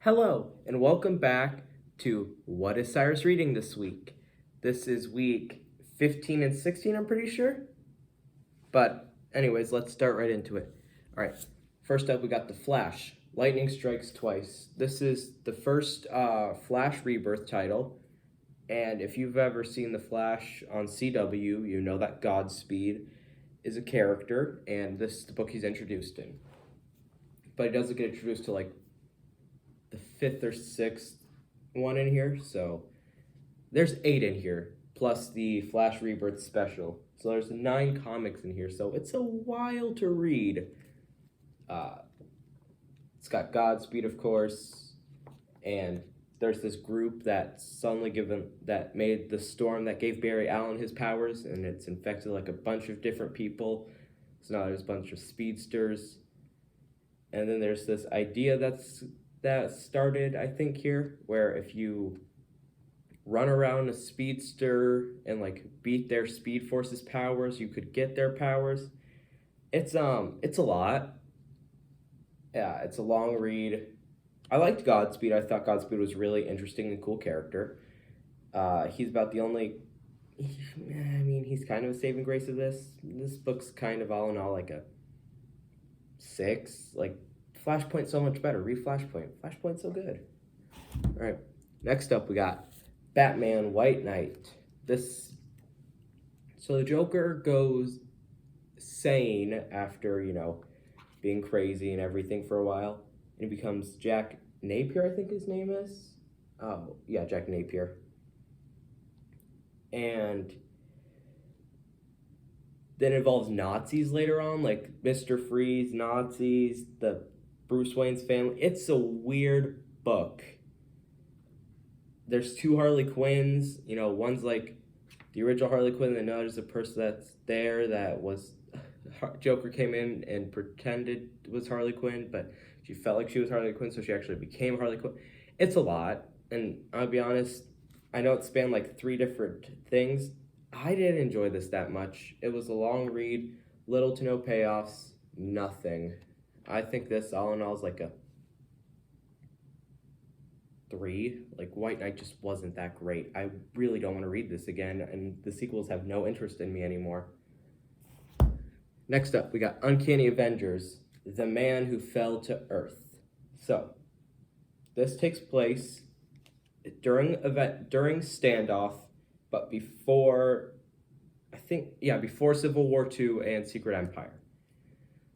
Hello, and welcome back to What is Cyrus reading this week? This is week 15 and 16, I'm pretty sure. But, anyways, let's start right into it. All right, first up, we got The Flash. Lightning Strikes Twice. This is the first Flash Rebirth title. And if you've ever seen The Flash on CW, you know that Godspeed is a character, and this is the book he's introduced in. But he doesn't get introduced to like the fifth or sixth one in here, so there's 8 in here, plus the Flash Rebirth special. So there's 9 comics in here, so it's a while to read. It's got Godspeed, of course, and there's this group that made the storm that gave Barry Allen his powers, and it's infected like a bunch of different people. So now there's a bunch of speedsters. And then there's this idea that started, I think, here, where if you run around a speedster and like beat their Speed Force's powers, you could get their powers. It's a lot. Yeah, it's a long read. I liked Godspeed. I thought Godspeed was a really interesting and cool character. He's about the only, he's kind of a saving grace of this. This book's kind of all in all like a 6. Like, Flashpoint's so much better. Read Flashpoint. Flashpoint's so good. All right. Next up, we got Batman White Knight. So the Joker goes sane after, being crazy and everything for a while. And he becomes Jack Napier, I think his name is. Oh, yeah, Jack Napier. And then it involves Nazis later on, like Mr. Freeze, Nazis, the Bruce Wayne's family. It's a weird book. There's 2 Harley Quinns. One's like the original Harley Quinn, and another's a person that's there that was Joker came in and pretended was Harley Quinn, but she felt like she was Harley Quinn, so she actually became Harley Quinn. It's a lot, and I'll be honest, I know it spanned like 3 different things. I didn't enjoy this that much. It was a long read, little to no payoffs, nothing. I think this, all in all, is like a 3. Like, White Knight just wasn't that great. I really don't want to read this again, and the sequels have no interest in me anymore. Next up, we got Uncanny Avengers, The Man Who Fell to Earth. So, this takes place during standoff, but before Civil War II and Secret Empire.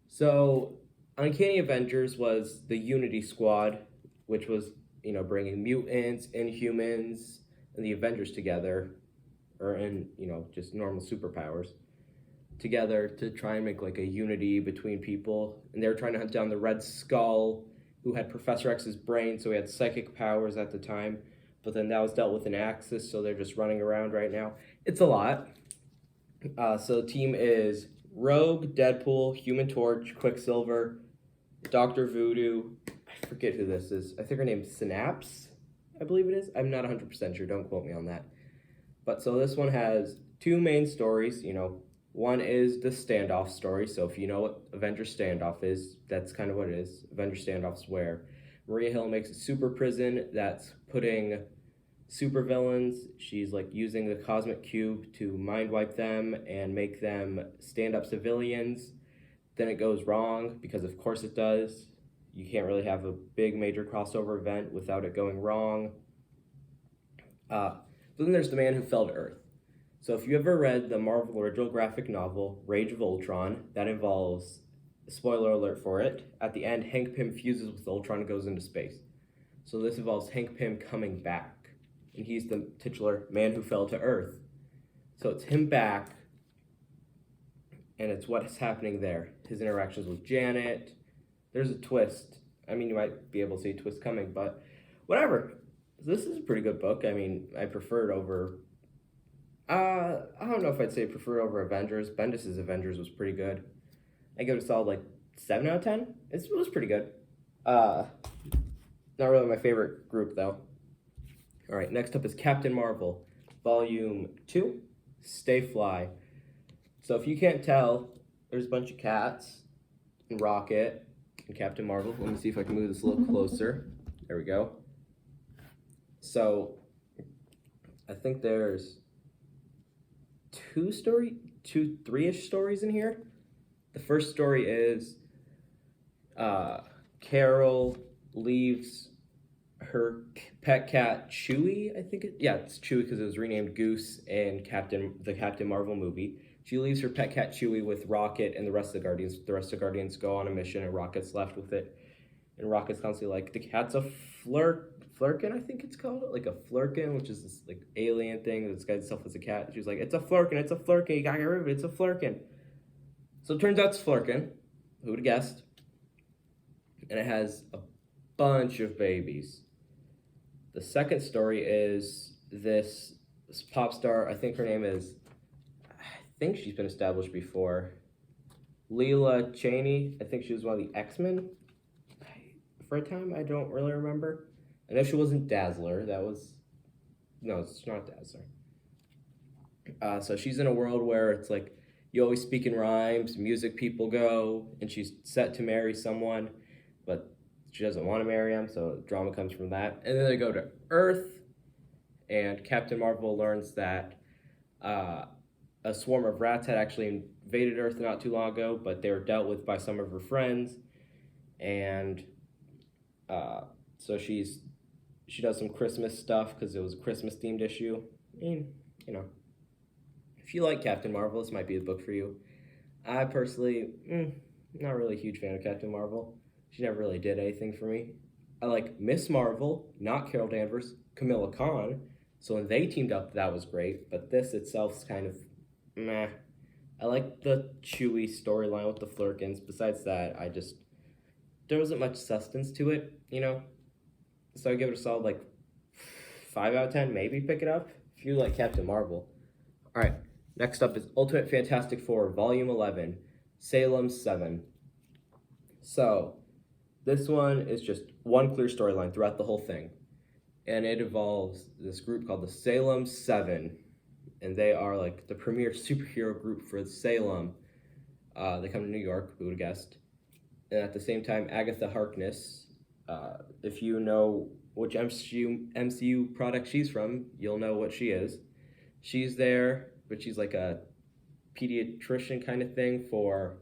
So, Uncanny Avengers was the Unity Squad, which was, bringing mutants, Inhumans, and the Avengers together, just normal superpowers, together to try and make like a unity between people. And they were trying to hunt down the Red Skull, who had Professor X's brain, so he had psychic powers at the time. But then that was dealt with in Axis, so they're just running around right now. It's a lot. So the team is Rogue, Deadpool, Human Torch, Quicksilver, Dr. Voodoo. I forget who this is. I think her name's Synapse, I believe it is. I'm not 100% sure. Don't quote me on that. But so this one has 2 main stories. One is the standoff story. So if you know what Avengers Standoff is, that's kind of what it is. Avengers Standoff's where Maria Hill makes a super prison that's putting supervillains. She's like using the cosmic cube to mind wipe them and make them stand up civilians. Then it goes wrong, because of course it does. You can't really have a big major crossover event without it going wrong. But then there's The Man Who Fell to Earth. So if you ever read the Marvel original graphic novel, Rage of Ultron, that involves, spoiler alert for it, at the end, Hank Pym fuses with Ultron and goes into space. So this involves Hank Pym coming back, and he's the titular Man Who Fell to Earth. So it's him back, and it's what's happening there. His interactions with Janet. There's a twist. You might be able to see a twist coming, but whatever. This is a pretty good book. I prefer it over... I don't know if I'd say prefer over Avengers. Bendis' Avengers was pretty good. I give it a solid 7 out of 10. It was pretty good. Not really my favorite group though. All right, next up is Captain Marvel, Volume 2, Stay Fly. So if you can't tell, there's a bunch of cats and Rocket and Captain Marvel. Let me see if I can move this a little closer. There we go. So I think there's three-ish stories in here. The first story is Carol leaves her pet cat Chewie. It's Chewie because it was renamed Goose in the Captain Marvel movie. She leaves her pet cat Chewie with Rocket and the rest of the Guardians. The rest of the Guardians go on a mission, and Rocket's left with it. And Rocket's constantly like, the cat's a flurkin, I think it's called, like a flurkin, which is this like alien thing that disguises itself as a cat. She's like, it's a flurkin, you gotta get rid of it, it's a flurkin. So it turns out it's flurkin. Who would have guessed? And it has a bunch of babies. The second story is this pop star, I think her name is, I think she's been established before, Leela Cheney. I think she was one of the X-Men for a time. I don't really remember. I know she wasn't Dazzler. No, it's not Dazzler. So she's in a world where it's like, you always speak in rhymes, music people go, and she's set to marry someone, but she doesn't want to marry him, so drama comes from that. And then they go to Earth, and Captain Marvel learns that a swarm of rats had actually invaded Earth not too long ago, but they were dealt with by some of her friends, and so she does some Christmas stuff because it was a Christmas-themed issue. I mean, if you like Captain Marvel, this might be the book for you. I personally, not really a huge fan of Captain Marvel. She never really did anything for me. I like Miss Marvel, not Carol Danvers, Camilla Khan. So when they teamed up, that was great. But this itself is kind of meh. I like the Chewie storyline with the Flurkins. Besides that, there wasn't much substance to it, So I give it a solid 5 out of 10. Maybe pick it up if you like Captain Marvel. All right, next up is Ultimate Fantastic Four, Volume 11, Salem 7. So this one is just one clear storyline throughout the whole thing. And it involves this group called the Salem 7. And they are the premier superhero group for Salem. They come to New York, who would have guessed. And at the same time, Agatha Harkness, if you know which MCU product she's from, you'll know what she is. She's there, but she's like a pediatrician kind of thing for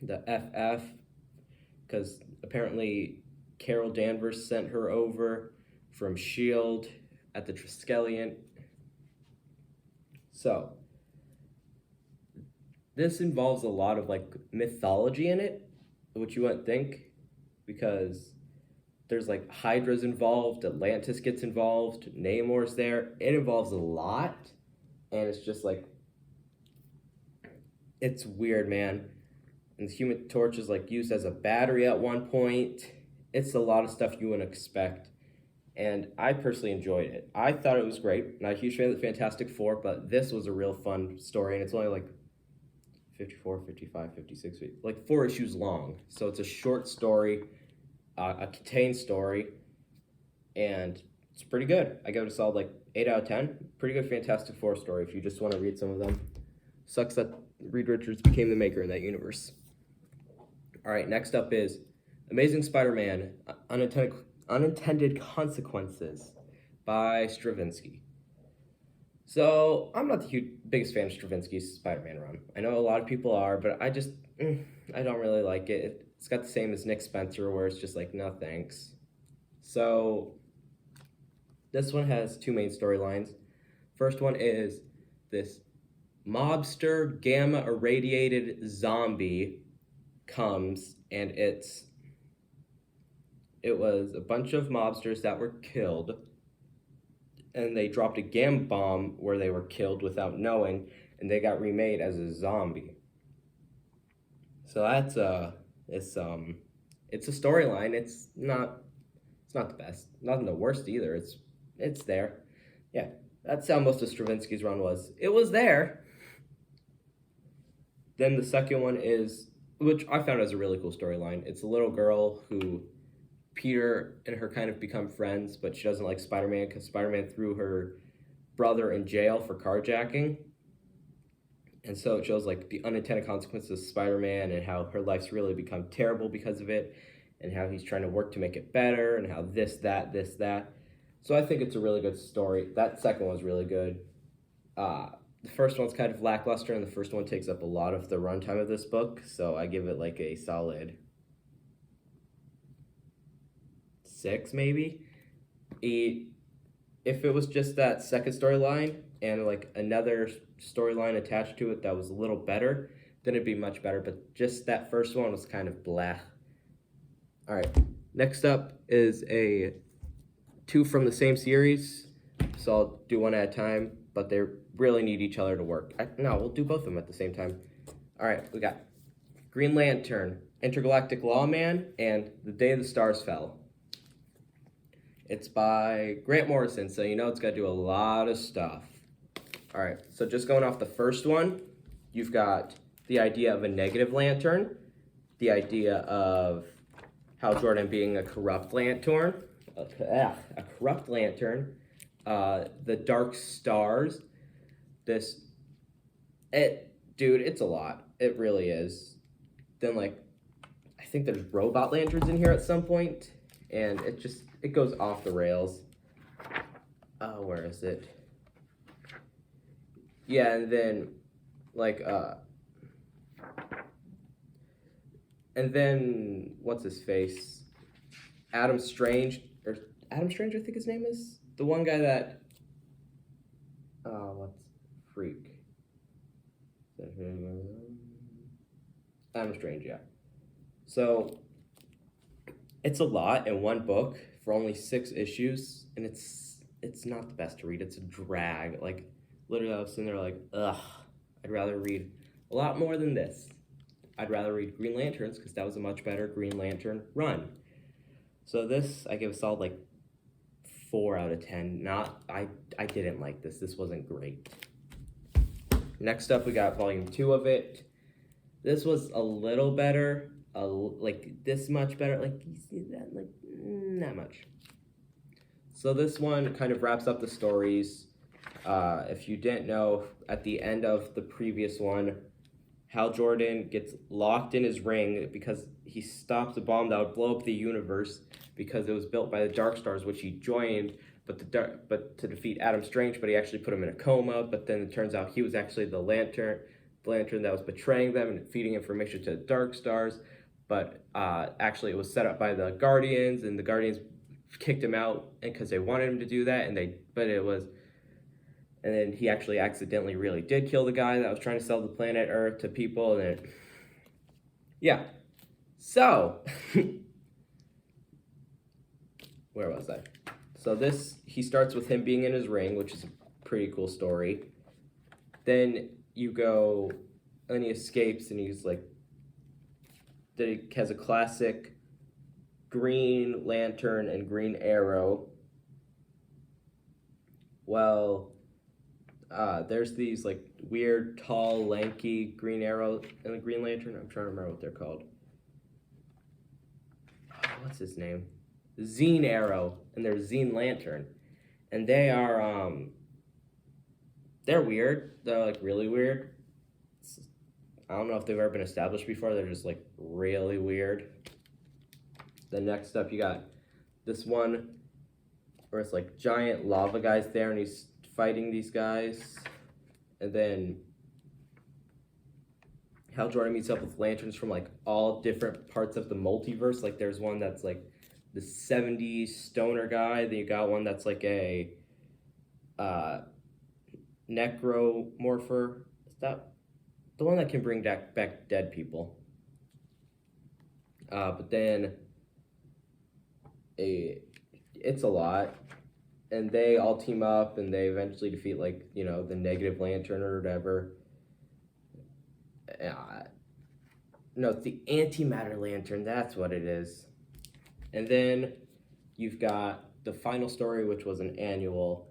the FF, because apparently Carol Danvers sent her over from S.H.I.E.L.D. at the Triskelion. So, this involves a lot of mythology in it, which you wouldn't think, because there's Hydra's involved, Atlantis gets involved, Namor's there. It involves a lot, and it's just it's weird, man. And the Human Torch is used as a battery at one point. It's a lot of stuff you wouldn't expect, and I personally enjoyed it. I thought it was great. Not a huge fan of the Fantastic Four, but this was a real fun story, and it's only 54, 55, 56, 4 issues long. So it's a short story, a contained story, and it's pretty good. I give it a solid 8 out of 10. Pretty good Fantastic Four story if you just want to read some of them. Sucks that Reed Richards became the maker in that universe. All right, next up is Amazing Spider-Man, Unintended Consequences by Straczynski. So, I'm not the biggest fan of Straczynski's Spider-Man run. I know a lot of people are, but I don't really like it. It's got the same as Nick Spencer, where it's just no thanks. So, this one has two main storylines. First one is this mobster gamma irradiated zombie comes, and it was a bunch of mobsters that were killed, and they dropped a gamma bomb where they were killed without knowing, and they got remade as a zombie. So it's a storyline. It's not the best, not the worst either. It's there. Yeah, that's how most of Straczynski's run was. It was there. Then the second one is, which I found as a really cool storyline. It's a little girl who Peter and her kind of become friends, but she doesn't like Spider-Man because Spider-Man threw her brother in jail for carjacking. And so it shows the unintended consequences of Spider-Man and how her life's really become terrible because of it. and how he's trying to work to make it better, and how this, that. So I think it's a really good story. That second one's really good. The first one's kind of lackluster, and the first one takes up a lot of the runtime of this book, so I give it like a solid 6, maybe. If it was just that second storyline and like another storyline attached to it that was a little better, then it'd be much better. But just that first one was kind of blah. All right, next up is a 2 from the same series, so I'll do one at a time, but they really need each other to work. No, we'll do both of them at the same time. All right, we got Green Lantern, Intergalactic Lawman, and The Day the Stars Fell. It's by Grant Morrison, so you know it's got to do a lot of stuff. All right, so just going off the first one, you've got the idea of a negative lantern, the idea of Hal Jordan being a corrupt lantern, the dark stars. Dude, it's a lot. It really is. Then, like, I think there's robot lanterns in here at some point, and it goes off the rails. Where is it? Yeah, and then, like, and then, what's his face? Adam Strange, I think his name is? The one guy that, Freak. Adam Strange, yeah. So, it's a lot in one book for only 6 issues, and it's not the best to read. It's a drag. Like, literally, I was sitting there like, ugh, I'd rather read a lot more than this. I'd rather read Green Lanterns, because that was a much better Green Lantern run. So this, I give a solid, like, 4 out of 10. I didn't like this. This wasn't great. Next up, we got volume 2 of it. This was a little better. Like, this much better. Like, you see that? Like, not much. So this one kind of wraps up the stories. If you didn't know, at the end of the previous one, Hal Jordan gets locked in his ring because he stopped a bomb that would blow up the universe because it was built by the Dark Stars, which he joined, but to defeat Adam Strange, but he actually put him in a coma. But then it turns out he was actually the lantern that was betraying them and feeding information to the Dark Stars. But actually, it was set up by the Guardians, and the Guardians kicked him out because they wanted him to do that, and then he actually accidentally really did kill the guy that was trying to sell the planet Earth to people, and yeah. So, where was I? So he starts with him being in his ring, which is a pretty cool story. Then you go, and he escapes, and he's like, he has a classic Green Lantern and Green Arrow. Well, there's these like weird, tall, lanky Green Arrow and the Green Lantern. I'm trying to remember what they're called. What's his name? Zine Arrow, and there's Zine Lantern, and they are they're weird. They're like really weird. I don't know if they've ever been established before. They're just like really weird. Then next up, you got this one where it's like giant lava guys there, and he's fighting these guys. And then Hal Jordan meets up with lanterns from like all different parts of the multiverse. Like there's one that's like the 70s stoner guy. Then you got one that's like a necromorpher. Is that the one that can bring back dead people? But then it's a lot. And they all team up, and they eventually defeat, like, you know, the negative lantern or whatever. No, it's the antimatter lantern. That's what it is. And then you've got the final story, which was an annual.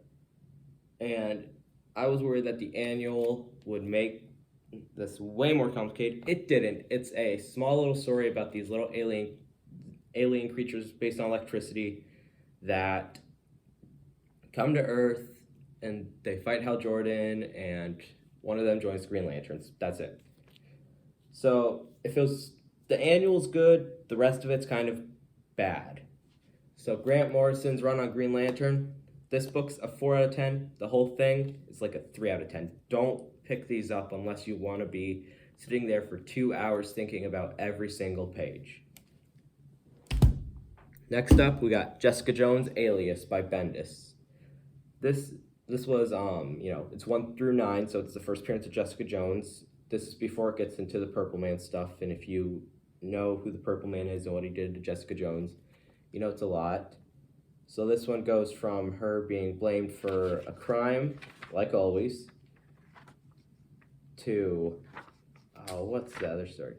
And I was worried that the annual would make this way more complicated. It didn't. It's a small little story about these little alien creatures based on electricity that come to Earth, and they fight Hal Jordan, and one of them joins Green Lanterns. That's it. So if the annual's good, the rest of it's kind of bad. So Grant Morrison's run on Green Lantern, this book's a 4 out of 10. The whole thing is like a 3 out of 10. Don't pick these up unless you want to be sitting there for 2 hours thinking about every single page. Next up, we got Jessica Jones Alias by Bendis. This was it's 1 through 9, so it's the first appearance of Jessica Jones. This is before it gets into the Purple Man stuff, and if you know who the Purple Man is and what he did to Jessica Jones, you know it's a lot. So this one goes from her being blamed for a crime, like always, to, what's the other story?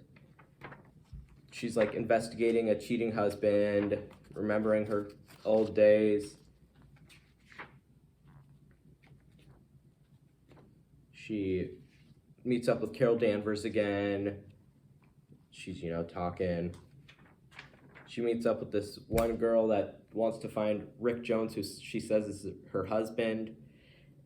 She's like investigating a cheating husband, remembering her old days. She meets up with Carol Danvers again. She's, talking. She meets up with this one girl that wants to find Rick Jones, who she says is her husband.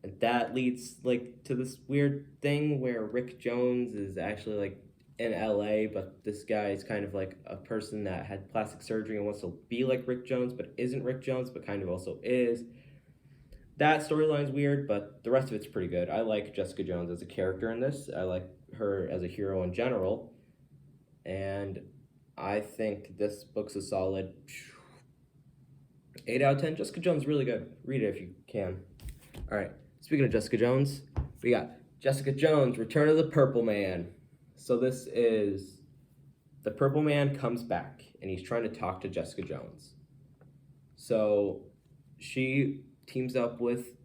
And that leads, to this weird thing where Rick Jones is actually, in LA, but this guy is kind of like a person that had plastic surgery and wants to be like Rick Jones, but isn't Rick Jones, but kind of also is. That storyline's weird, but the rest of it's pretty good. I like Jessica Jones as a character in this. I like her as a hero in general. And I think this book's a solid 8 out of 10. Jessica Jones is really good. Read it if you can. All right, speaking of Jessica Jones, we got Jessica Jones, Return of the Purple Man. So this is, the Purple Man comes back, and he's trying to talk to Jessica Jones. So she teams up with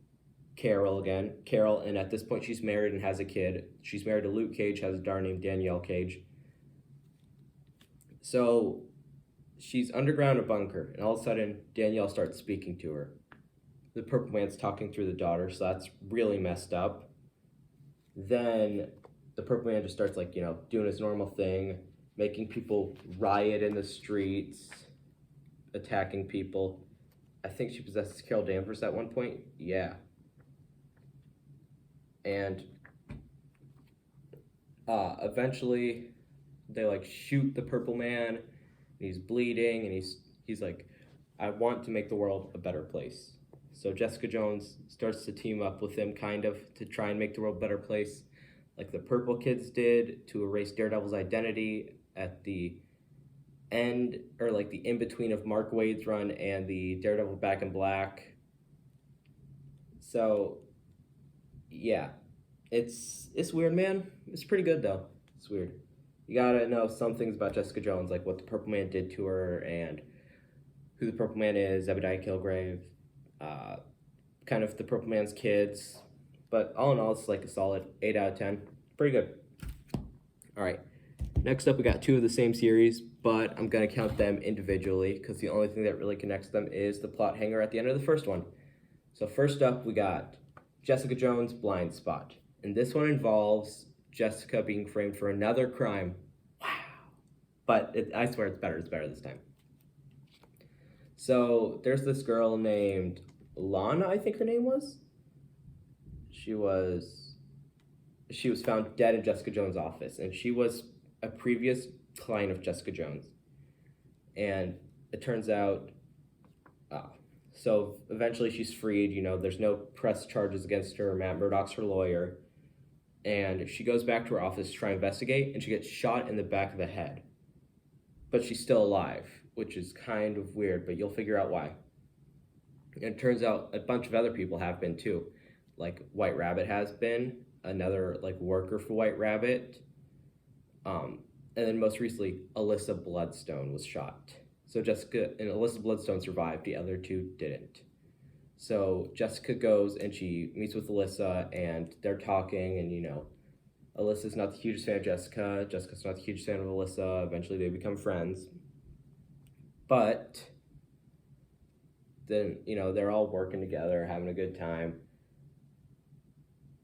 Carol again. Carol, and at this point she's married and has a kid. She's married to Luke Cage, has a daughter named Danielle Cage. So she's underground in a bunker, and all of a sudden Danielle starts speaking to her. The Purple Man's talking through the daughter, so that's really messed up. Then the Purple Man just starts doing his normal thing, making people riot in the streets, attacking people. I think she possesses Carol Danvers at one point. Yeah. And eventually they shoot the Purple Man, and he's bleeding, and he's like, I want to make the world a better place. So Jessica Jones starts to team up with him to try and make the world a better place, like the Purple Kids did to erase Daredevil's identity at the end, or the in-between of Mark Waid's run and the Daredevil Back in Black. So yeah, it's weird, man. It's pretty good though. It's weird. You gotta know some things about Jessica Jones, like what the Purple Man did to her and who the Purple Man is, Zebediah Kilgrave, kind of the Purple Man's kids. But all in all, it's a solid 8 out of 10. Pretty good. All right. Next up, we got 2 of the same series, but I'm going to count them individually because the only thing that really connects them is the plot hanger at the end of the first one. So first up, we got Jessica Jones' Blind Spot. And this one involves Jessica being framed for another crime. Wow. But I swear it's better. It's better this time. So there's this girl named Lana, I think her name was. She was found dead in Jessica Jones' office, and she was a previous client of Jessica Jones. And it turns out, so eventually she's freed, there's no press charges against her. Matt Murdock's her lawyer. And she goes back to her office to try and investigate, and she gets shot in the back of the head. But she's still alive, which is kind of weird, but you'll figure out why. And it turns out a bunch of other people have been too. White Rabbit has been, another worker for White Rabbit. And then most recently, Alyssa Bloodstone was shot. So Jessica and Alyssa Bloodstone survived, the other 2 didn't. So Jessica goes and she meets with Alyssa, and they're talking, and Alyssa's not the hugest fan of Jessica, Jessica's not the hugest fan of Alyssa. Eventually they become friends. But then, they're all working together, having a good time.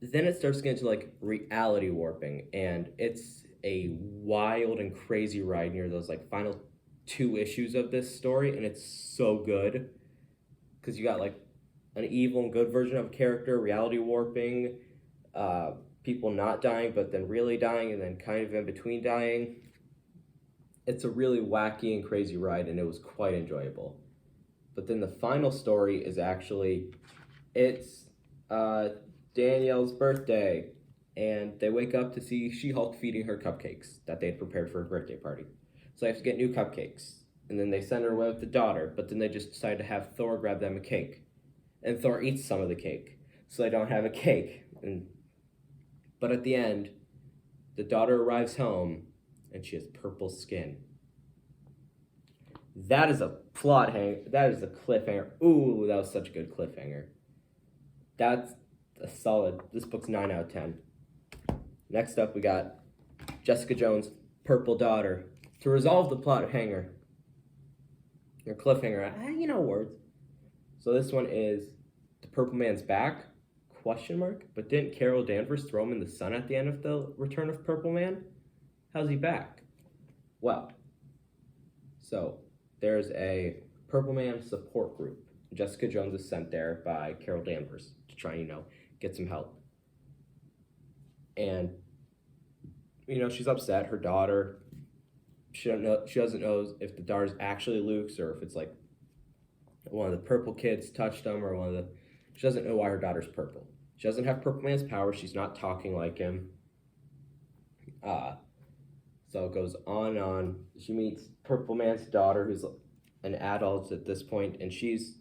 Then it starts to get into reality warping, and it's a wild and crazy ride near those final 2 issues of this story, and it's so good because you got an evil and good version of a character, reality warping, people not dying but then really dying, and then kind of in between dying. It's a really wacky and crazy ride, and it was quite enjoyable. But then the final story is actually it's Danielle's birthday, and they wake up to see She-Hulk feeding her cupcakes that they had prepared for her birthday party. So they have to get new cupcakes, and then they send her away with the daughter. But then they just decide to have Thor grab them a cake, and Thor eats some of the cake, so they don't have a cake. But at the end, the daughter arrives home, and she has purple skin. That is a plot hang. That is a cliffhanger. Ooh, that was such a good cliffhanger. That's a solid. This book's 9 out of 10. Next up, we got Jessica Jones' Purple Daughter. To resolve the plot hanger, or cliffhanger, words. So this one is the Purple Man's back? ? But didn't Carol Danvers throw him in the sun at the end of the Return of Purple Man? How's he back? Well, so there's a Purple Man support group. Jessica Jones is sent there by Carol Danvers to try, get some help. And, she's upset. Her daughter, she doesn't know if the daughter's actually Luke's or if it's like one of the purple kids touched them or she doesn't know why her daughter's purple. She doesn't have Purple Man's power. She's not talking like him. So it goes on and on. She meets Purple Man's daughter, who's an adult at this point, and she's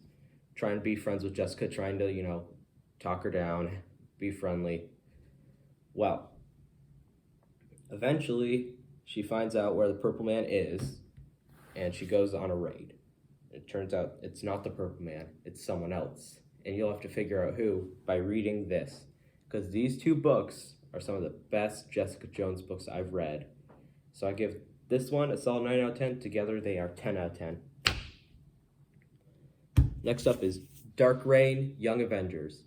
trying to be friends with Jessica, trying to, talk her down, be friendly. Well, eventually, she finds out where the Purple Man is, and she goes on a raid. It turns out it's not the Purple Man, it's someone else. And you'll have to figure out who by reading this. Because these two books are some of the best Jessica Jones books I've read. So I give this one a solid 9 out of 10. Together, they are 10 out of 10. Next up is Dark Reign, Young Avengers.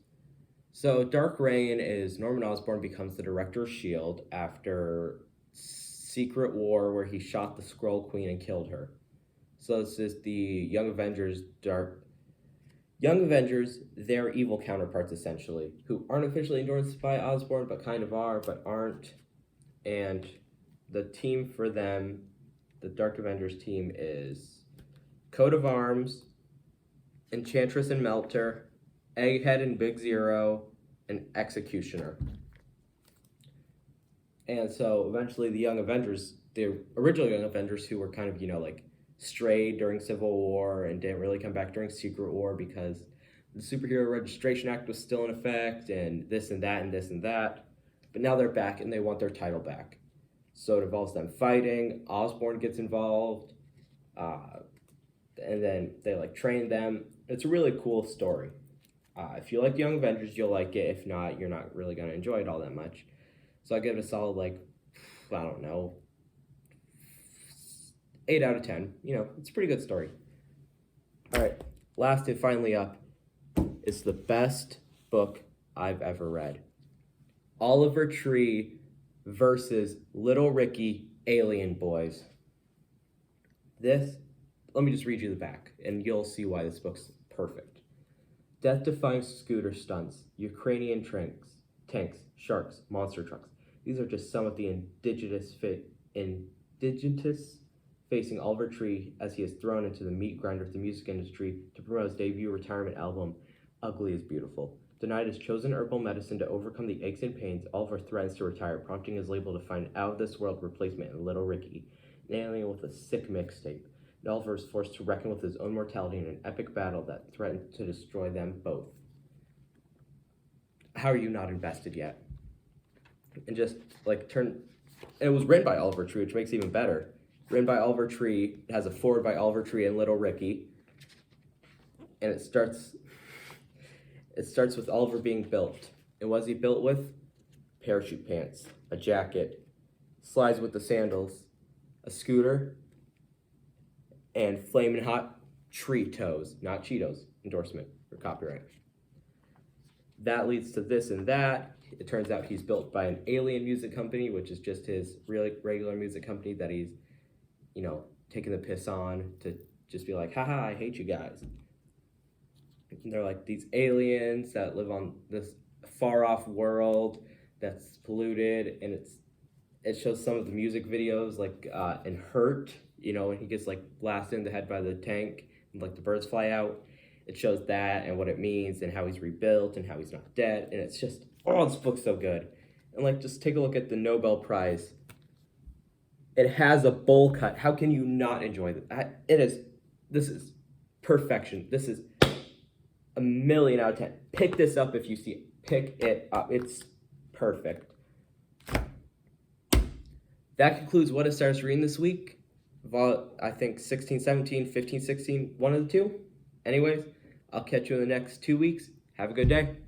So Dark Reign is Norman Osborn becomes the director of S.H.I.E.L.D. after Secret War where he shot the Skrull Queen and killed her. So this is the Young Avengers, their evil counterparts essentially, who aren't officially endorsed by Osborn but kind of are, but aren't. And the team for them, the Dark Avengers team is Coat of Arms, Enchantress and Melter, Egghead and Big Zero, and Executioner. And so eventually the Young Avengers, the original Young Avengers who were kind of, strayed during Civil War and didn't really come back during Secret War because the Superhero Registration Act was still in effect and this and that and this and that. But now they're back and they want their title back. So it involves them fighting, Osborn gets involved, and then they train them. It's a really cool story. If you like Young Avengers, you'll like it. If not, you're not really going to enjoy it all that much. So I give it a solid, 8 out of 10. It's a pretty good story. All right, last and finally up is the best book I've ever read. Oliver Tree versus Little Ricky Alien Boys. Let me just read you the back, and you'll see why this book's perfect. Death-defying scooter stunts, Ukrainian tanks, sharks, monster trucks. These are just some of the indigenous facing Oliver Tree as he is thrown into the meat grinder of the music industry to promote his debut retirement album, Ugly is Beautiful. Denied his chosen herbal medicine to overcome the aches and pains, Oliver threatens to retire, prompting his label to find an out-of-this-world replacement in Little Ricky, an alien with a sick mixtape. And Oliver is forced to reckon with his own mortality in an epic battle that threatens to destroy them both. How are you not invested yet? And just, it was written by Oliver Tree, which makes it even better. Written by Oliver Tree, it has a foreword by Oliver Tree and Little Ricky, and it starts with Oliver being built. And what is he built with? Parachute pants, a jacket, slides with the sandals, a scooter, and flaming hot tree toes, not Cheetos, endorsement for copyright. That leads to this and that. It turns out he's built by an alien music company, which is just his really regular music company that he's taking the piss on to just be like, haha, I hate you guys. And they're like these aliens that live on this far-off world that's polluted, and it shows some of the music videos, in Hurt, when he gets like blasted in the head by the tank and like the birds fly out. It shows that and what it means and how he's rebuilt and how he's not dead. And it's just, oh, this book's so good. And like, just take a look at the Nobel Prize. It has a bowl cut. How can you not enjoy that? This is perfection. This is a million out of 10. Pick this up if you see it. Pick it up. It's perfect. That concludes what I started reading this week. I think 16, 17, 15, 16, one of the two. Anyways, I'll catch you in the next 2 weeks. Have a good day.